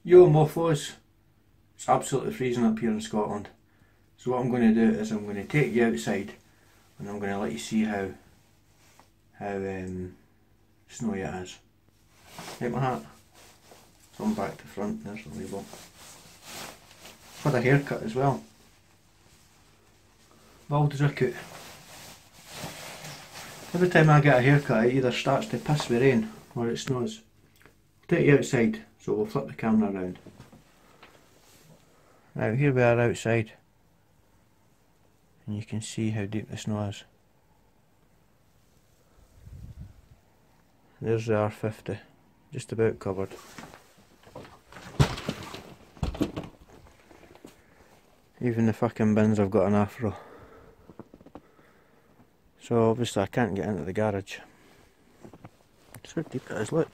Yo mofos, it's absolutely freezing up here in Scotland. So what I'm going to do is I'm going to take you outside and I'm going to let you see how snowy it is. Take my hat. So I'm back to front, there's the label. Had a haircut as well. Bald as a coot. Every time I get a haircut it either starts to piss with rain or it snows. I'll take you outside, so we'll flip the camera around. Now here we are outside and you can see how deep the snow is. There's the R50, just about covered. Even the fucking bins have got an afro. So obviously I can't get into the garage. It's how deep it is, look.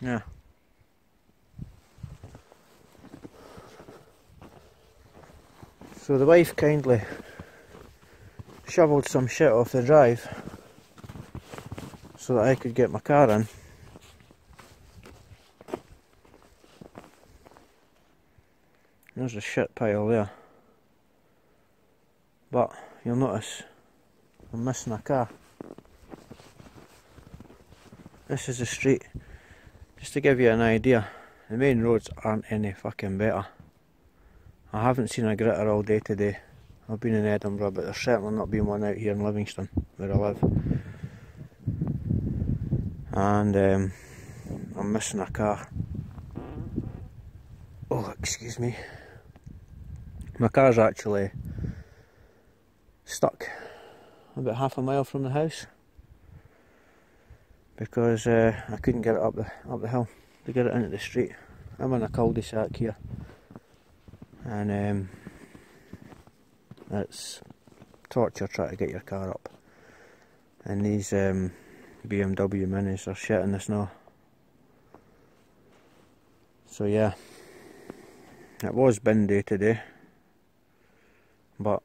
Yeah. So the wife kindly shovelled some shit off the drive so that I could get my car in. There's a shit pile there. But you'll notice I'm missing a car. This is the street. Just to give you an idea, the main roads aren't any fucking better. I haven't seen a gritter all day today. I've been in Edinburgh, but there's certainly not been one out here in Livingston, where I live. And I'm missing a car. Oh, excuse me. My car's actually stuck about half a mile from the house because I couldn't get it up the hill to get it into the street. I'm in a cul-de-sac here, and it's torture trying to get your car up. And these BMW Minis are shit in the snow. So yeah, it was bin day today, but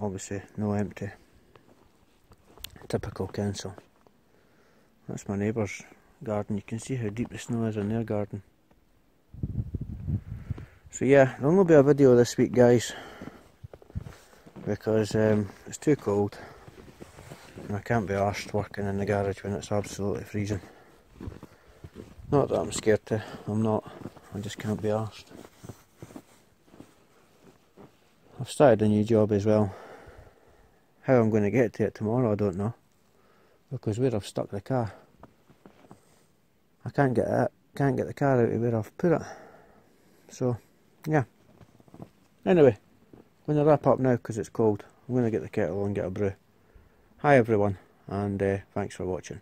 obviously no empty. Typical council. That's my neighbour's garden. You can see how deep the snow is in their garden. So yeah, there'll not be a video this week, guys, because it's too cold and I can't be arsed working in the garage when it's absolutely freezing. Not that I'm scared to, I'm not, I just can't be arsed. I've started a new job as well. How I'm going to get to it tomorrow I don't know, because where I've stuck the car, I can't get the car out of where I've put it. So yeah, anyway, I'm going to wrap up now because it's cold. I'm going to get the kettle and get a brew. Hi everyone, and thanks for watching.